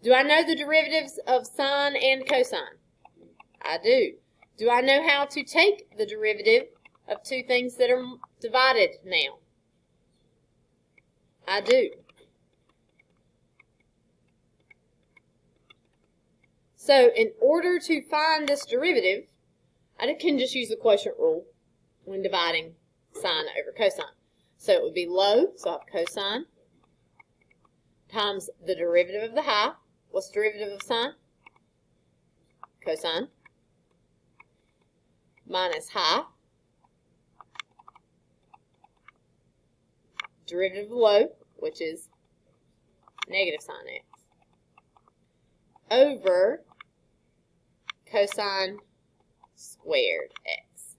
Do I know the derivatives of sine and cosine? I do. Do I know how to take the derivative of two things that are divided now? I do. So in order to find this derivative, I can just use the quotient rule when dividing sine over cosine. So it would be low, so I have cosine, times the derivative of the high. What's the derivative of sine? Cosine. Minus high. Derivative of low, which is negative sine x. Over cosine squared x.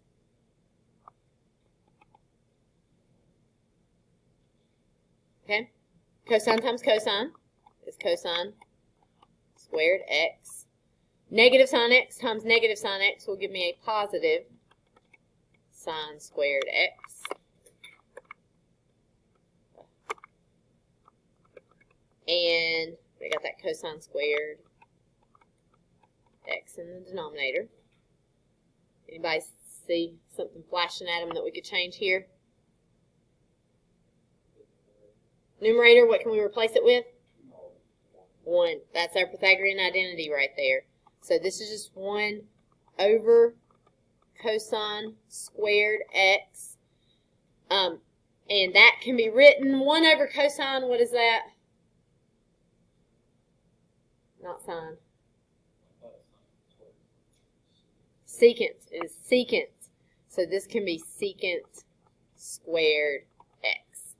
Okay? Cosine times cosine is cosine squared x. Negative sine x times negative sine x will give me a positive sine squared x. And I got that cosine squared x in the denominator. Anybody see something flashing at them that we could change here? Numerator, what can we replace it with? 1. That's our Pythagorean identity right there. So this is just 1 over cosine squared x. And that can be written 1 over cosine, what is that? Not sine. Secant is secant. So this can be secant squared x.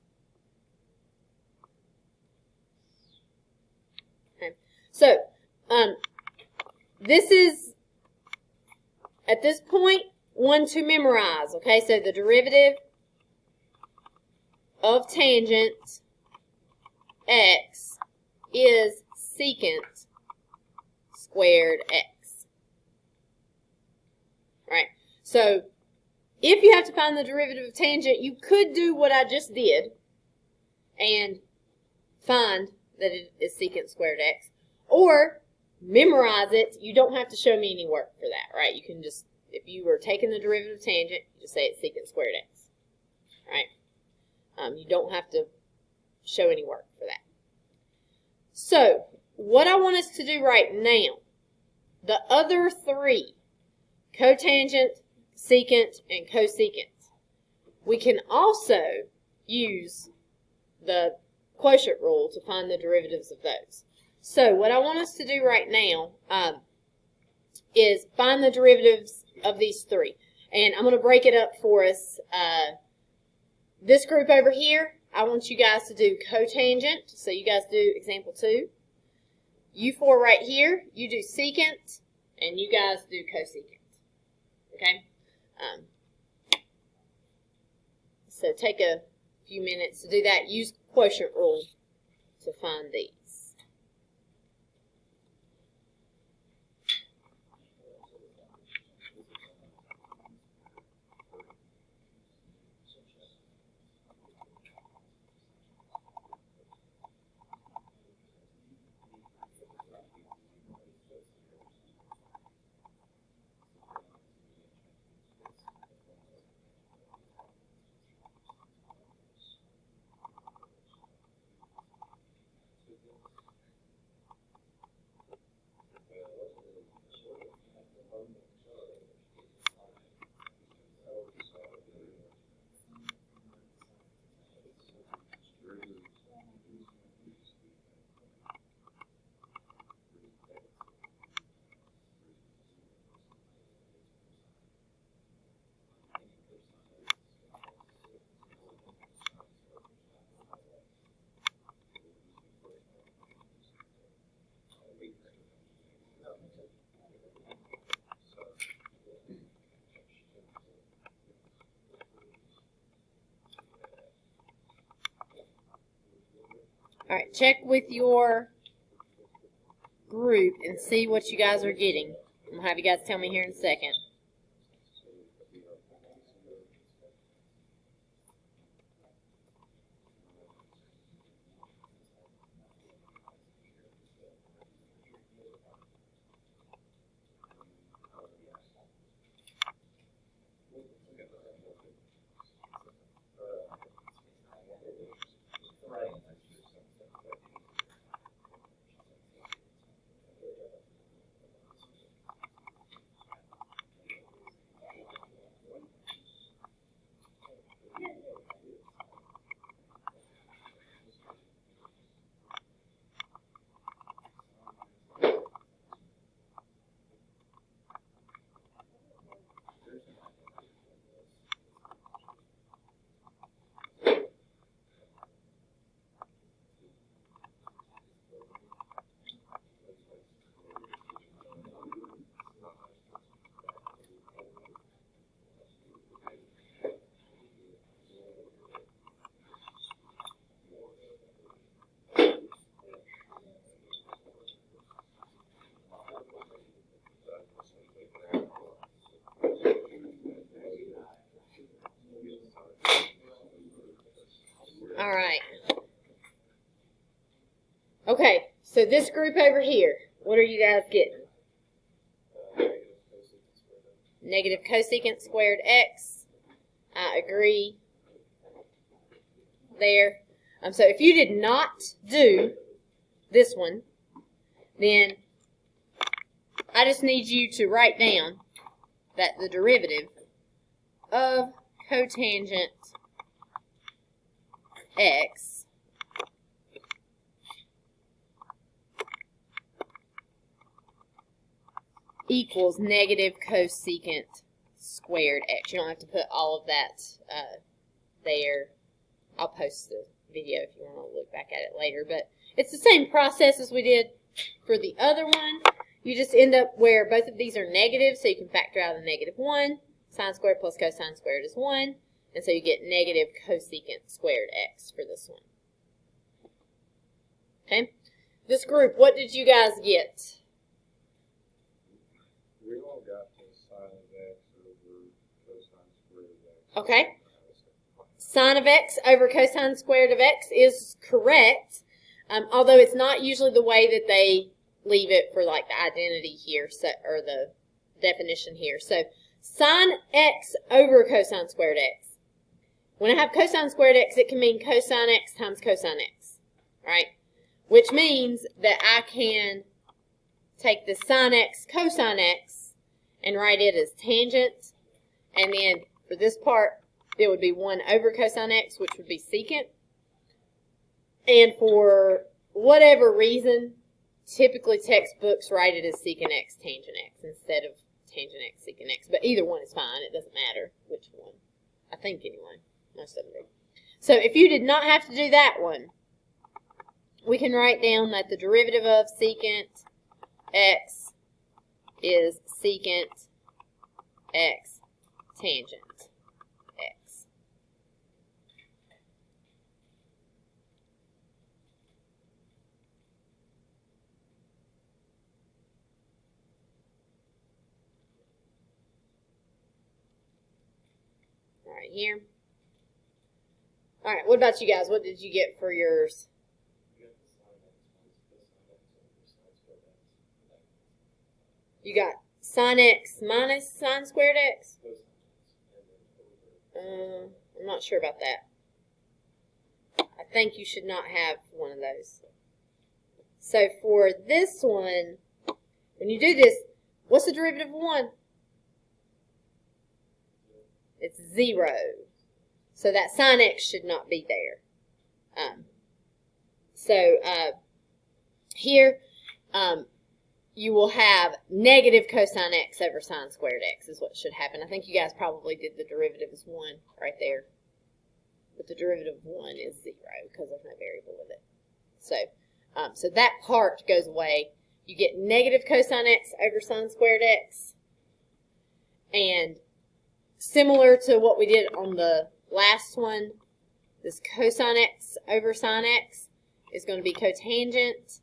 Okay. So, this is, at this point, one to memorize. Okay, so the derivative of tangent x is secant squared x. Right? So, if you have to find the derivative of tangent, you could do what I just did and find that it is secant squared x. Or memorize it. You don't have to show me any work for that, right? You can just, if you were taking the derivative of tangent, you just say it's secant squared x. Right? You don't have to show any work for that. So, what I want us to do right now, the other three, cotangent, secant, and cosecant, we can also use the quotient rule to find the derivatives of those. So what I want us to do right now is find the derivatives of these three. And I'm going to break it up for us. This group over here, I want you guys to do cotangent. So you guys do example 2. You four right here, you do secant, and you guys do cosecant. Okay? So take a few minutes to do that. Use quotient rule to find these. All right, check with your group and see what you guys are getting. I'm going to have you guys tell me here in a second. Okay, so this group over here, what are you guys getting? Negative cosecant squared x. I agree there. So if you did not do this one, then I just need you to write down that the derivative of cotangent x equals negative cosecant squared x. You don't have to put all of that there. I'll post the video if you want to look back at it later. But it's the same process as we did for the other one. You just end up where both of these are negative, so you can factor out a negative 1. Sine squared plus cosine squared is 1. And so you get negative cosecant squared x for this one. Okay? This group, what did you guys get? We all got the sine of x over cosine squared of x. Okay. Sine of x over cosine squared of x is correct, although it's not usually the way that they leave it for like the identity here, or the definition here. So sine x over cosine squared x. When I have cosine squared x, it can mean cosine x times cosine x, right? Which means that I can take the sine x cosine x and write it as tangent, and then for this part, it would be 1 over cosine x, which would be secant. And for whatever reason, typically textbooks write it as secant x tangent x instead of tangent x secant x. But either one is fine. It doesn't matter which one. I think anyway. Most of them do. So if you did not have to do that one, we can write down that the derivative of secant x is secant x tangent x. All right, here. All right, what about you guys? What did you get for yours? You got sine x minus sine squared x? I'm not sure about that. I think you should not have one of those. So for this one, when you do this, what's the derivative of 1? It's 0. So that sine x should not be there. Here, you will have negative cosine x over sine squared x is what should happen. I think you guys probably did the derivative as 1 right there. But the derivative of 1 is 0 because there's no variable with it. So that part goes away. You get negative cosine x over sine squared x. And similar to what we did on the last one, this cosine x over sine x is going to be cotangent.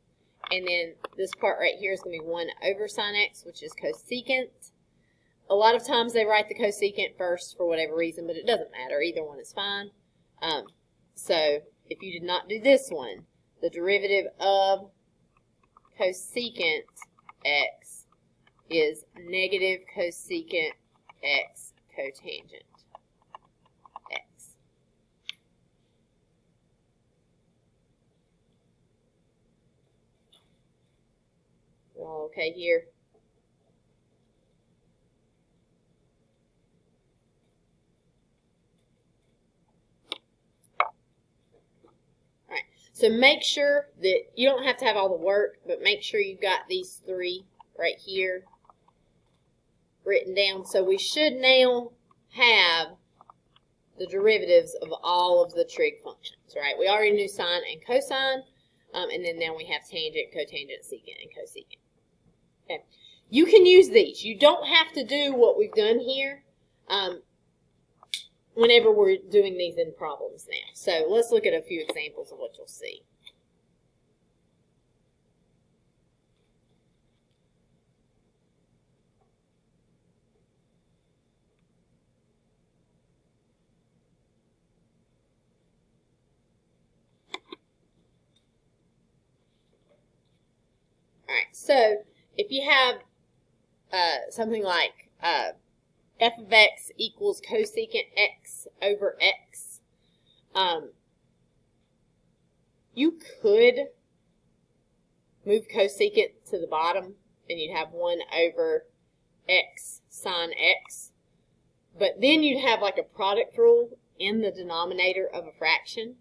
And then this part right here is going to be 1 over sine x, which is cosecant. A lot of times they write the cosecant first for whatever reason, but it doesn't matter. Either one is fine. So if you did not do this one, the derivative of cosecant x is negative cosecant x cotangent x. All okay here? Alright, so make sure that you don't have to have all the work, but make sure you've got these 3 right here written down. So we should now have the derivatives of all of the trig functions, right? We already knew sine and cosine, and then now we have tangent, cotangent, secant, and cosecant. Okay. You can use these. You don't have to do what we've done here whenever we're doing these in problems now. So let's look at a few examples of what you'll see. Alright, so if you have something like f of x equals cosecant x over x, you could move cosecant to the bottom and you'd have 1 over x sine x. But then you'd have like a product rule in the denominator of a fraction,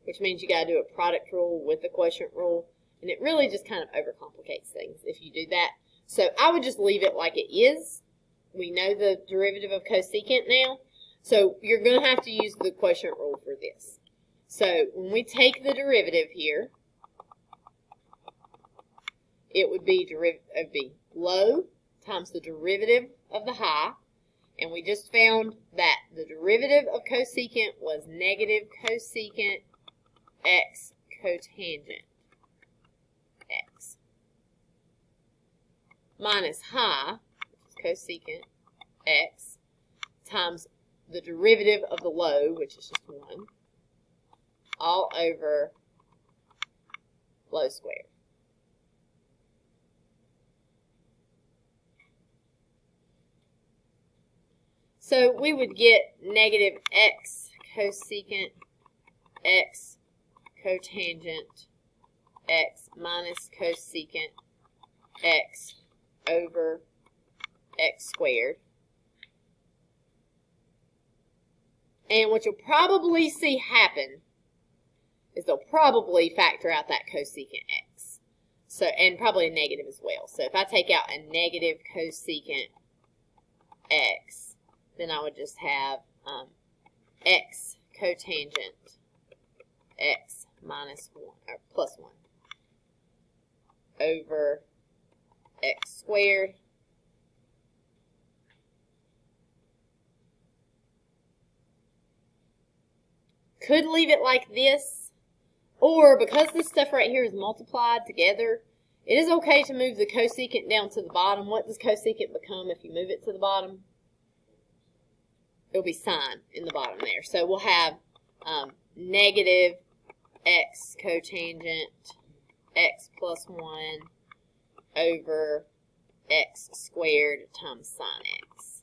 which means you got to do a product rule with the quotient rule. And it really just kind of overcomplicates things if you do that. So I would just leave it like it is. We know the derivative of cosecant now. So you're going to have to use the quotient rule for this. So when we take the derivative here, it would be low times the derivative of the high. And we just found that the derivative of cosecant was negative cosecant x cotangent x minus high, which is cosecant x, times the derivative of the low, which is just 1, all over low squared. So we would get negative x cosecant x cotangent x minus cosecant x over x squared. And what you'll probably see happen is they'll probably factor out that cosecant x. So, and probably a negative as well. So if I take out a negative cosecant x, then I would just have x cotangent x minus 1, or plus 1, over x squared could leave it like this, or because this stuff right here is multiplied together, it is okay to move the cosecant down to the bottom. What does cosecant become if you move it to the bottom? It'll be sine in the bottom there. So we'll have negative x cotangent x plus 1 over x squared times sine x.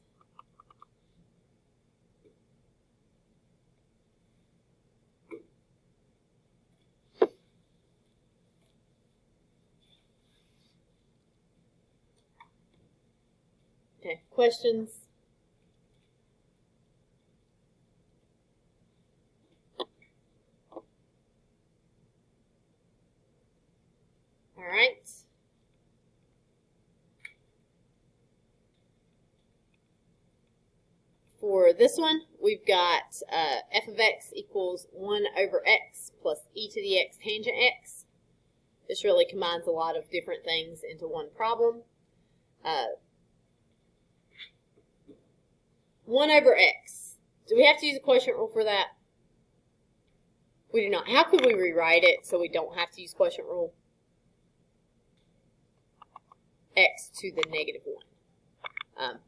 Okay, questions? All right. For this one, we've got f of x equals 1 over x plus e to the x tangent x. This really combines a lot of different things into one problem. 1 over x. Do we have to use a quotient rule for that? We do not. How could we rewrite it so we don't have to use quotient rule? X to the negative 1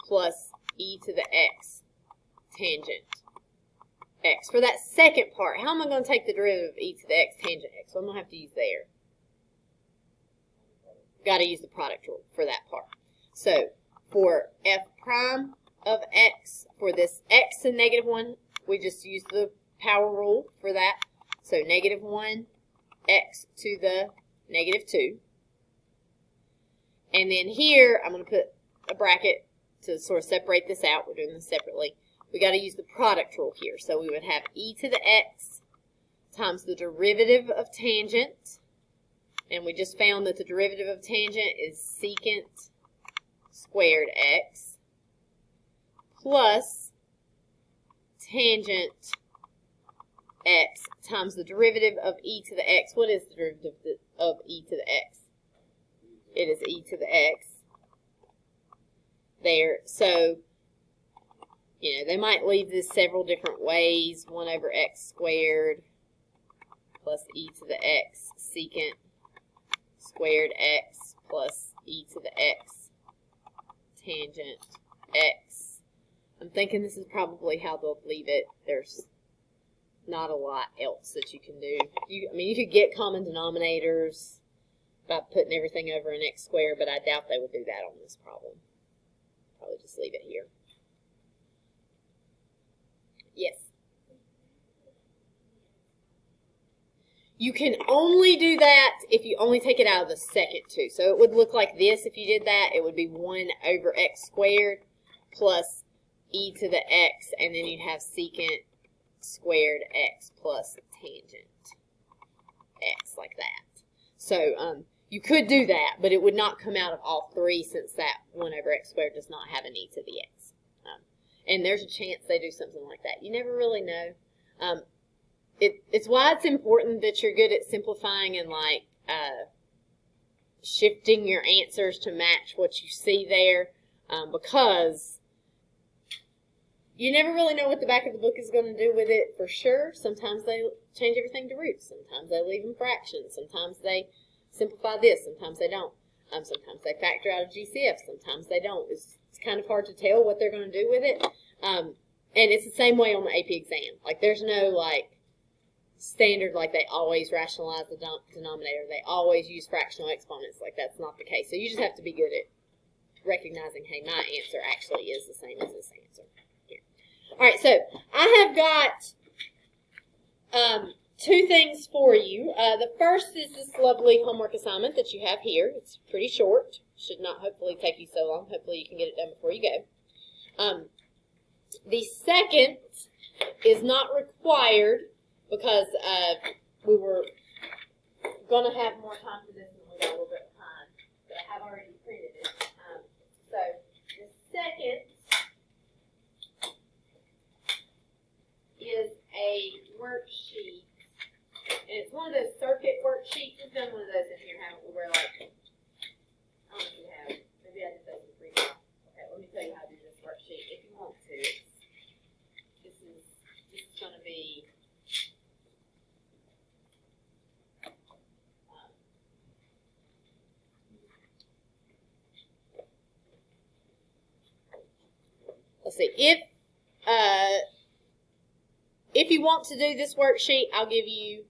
plus e to the x tangent x. For that second part, how am I going to take the derivative of e to the x tangent x? So I'm going to have to use there. Got to use the product rule for that part. So for f prime of x, for this x and negative 1, we just use the power rule for that. So negative 1 x to the negative 2. And then here, I'm going to put a bracket to sort of separate this out. We're doing this separately. We got to use the product rule here. So we would have e to the x times the derivative of tangent. And we just found that the derivative of tangent is secant squared x plus tangent x times the derivative of e to the x. What is the derivative of e to the x? It is e to the x there. So, you know, they might leave this several different ways. 1 over x squared plus e to the x secant squared x plus e to the x tangent x. I'm thinking this is probably how they'll leave it. There's not a lot else that you can do. I mean, you could get common denominators. by putting everything over an x squared, but I doubt they would do that on this problem. Probably just leave it here. Yes. You can only do that if you only take it out of the second two. So it would look like this if you did that. It would be 1 over x squared plus e to the x, and then you'd have secant squared x plus tangent x, like that. So you could do that, but it would not come out of all three, since that 1 over x squared does not have an e to the x. And there's a chance they do something like that. You never really know. It's why it's important that you're good at simplifying and like shifting your answers to match what you see there, because you never really know what the back of the book is going to do with it for sure. Sometimes they change everything to roots. Sometimes they leave them fractions. Sometimes they simplify this. Sometimes they don't. Sometimes they factor out a GCF. Sometimes they don't. It's kind of hard to tell what they're going to do with it. And it's the same way on the AP exam. Like, there's no, like, standard, like they always rationalize the denominator. They always use fractional exponents. Like, that's not the case. So you just have to be good at recognizing, hey, my answer actually is the same as this answer. Here. All right, so I have got two things for you. The first is this lovely homework assignment that you have here. It's pretty short. Should not hopefully take you so long. Hopefully you can get it done before you go. The second is not required because we were going to have more time for this and we got a little bit behind, but I have already printed it. So the second is a worksheet, and it's one of those circuit worksheets. We've done one of those in here, haven't we? Where, like, I don't know if you have. Maybe I did those in free time. Okay, let me tell you how to do this worksheet if you want to. This is going to be let's see, if you want to do this worksheet, I'll give you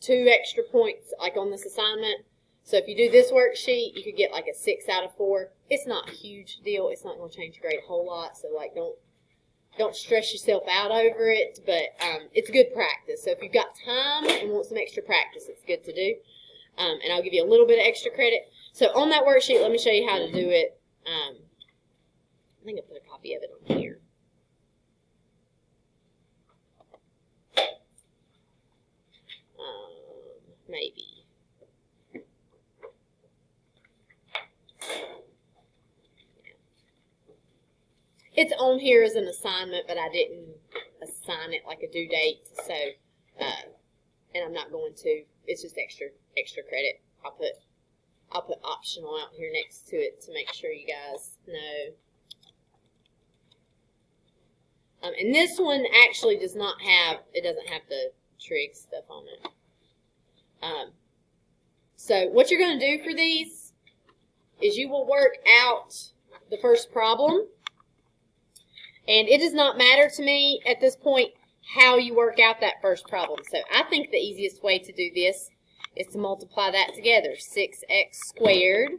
2 extra points, like on this assignment. So if you do this worksheet, you could get like a 6 out of 4. It's not a huge deal. It's not going to change your grade a whole lot. So, like, don't stress yourself out over it. But it's good practice. So if you've got time and want some extra practice, it's good to do. And I'll give you a little bit of extra credit. So on that worksheet, let me show you how to do it. I think I put a copy of it on here. Maybe. It's on here as an assignment, but I didn't assign it like a due date. So, and I'm not going to. It's just extra credit. I'll put optional out here next to it to make sure you guys know. And this one actually does not have, it doesn't have the trig stuff on it. So what you're going to do for these is you will work out the first problem. And it does not matter to me at this point how you work out that first problem. So I think the easiest way to do this is to multiply that together. 6x squared.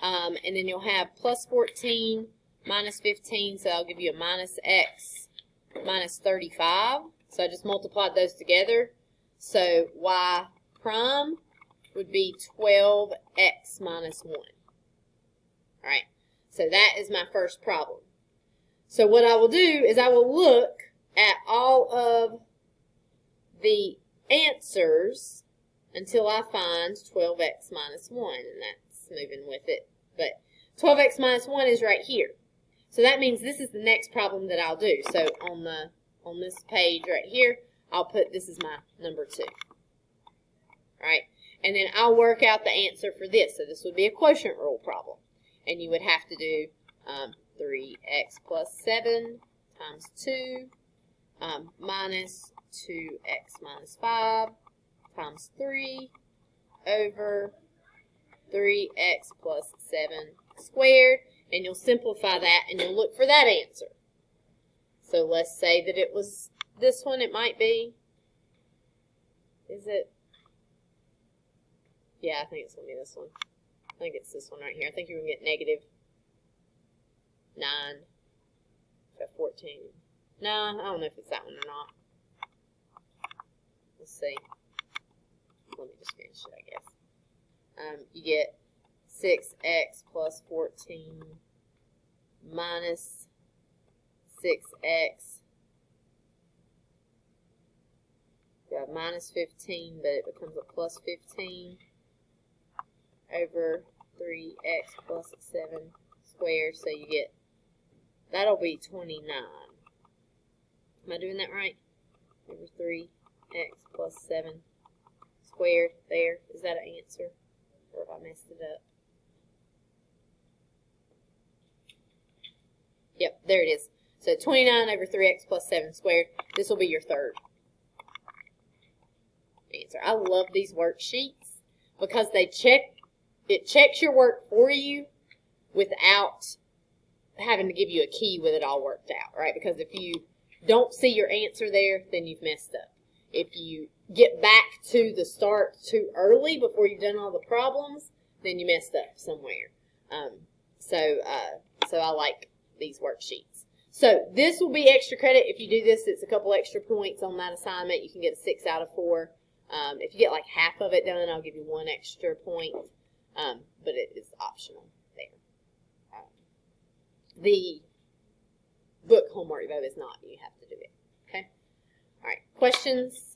And then you'll have plus 14 minus 15. So I'll give you a minus x minus 35. So I just multiplied those together. So y prime would be 12x minus 1. All right. So that is my first problem. So what I will do is I will look at all of the answers until I find 12x minus 1, and that's moving with it. But 12x minus 1 is right here. So that means this is the next problem that I'll do. So on this page right here, I'll put this is my number 2. All right? And then I'll work out the answer for this. So this would be a quotient rule problem. And you would have to do 3x plus 7 times 2 minus 2x minus 5 times 3 over 3x plus 7 squared. And you'll simplify that and you'll look for that answer. So let's say that it was this one. It might be, is it? Yeah, I think it's going to be this one. I think it's this one right here. I think you're going to get negative 9 to 14. No, I don't know if it's that one or not. Let's see. Let me just finish it, I guess. You get 6x plus 14 minus 6x. You have minus 15, but it becomes a plus 15 over 3x plus 7 squared. So you get, that'll be 29. Am I doing that right? Over 3x plus 7 squared there. Is that an answer? Or have I messed it up? Yep, there it is. So 29 over 3x plus 7 squared. This will be your third answer. I love these worksheets because it checks your work for you without having to give you a key with it all worked out, right? Because if you don't see your answer there, then you've messed up. If you get back to the start too early before you've done all the problems, then you messed up somewhere. So I like these worksheets. So this will be extra credit. If you do this, it's a couple extra points on that assignment. You can get a 6 out of 4. If you get like half of it done, I'll give you 1 extra point, but it is optional there. The book homework, though, is not. You have to do it. Okay? All right. Questions?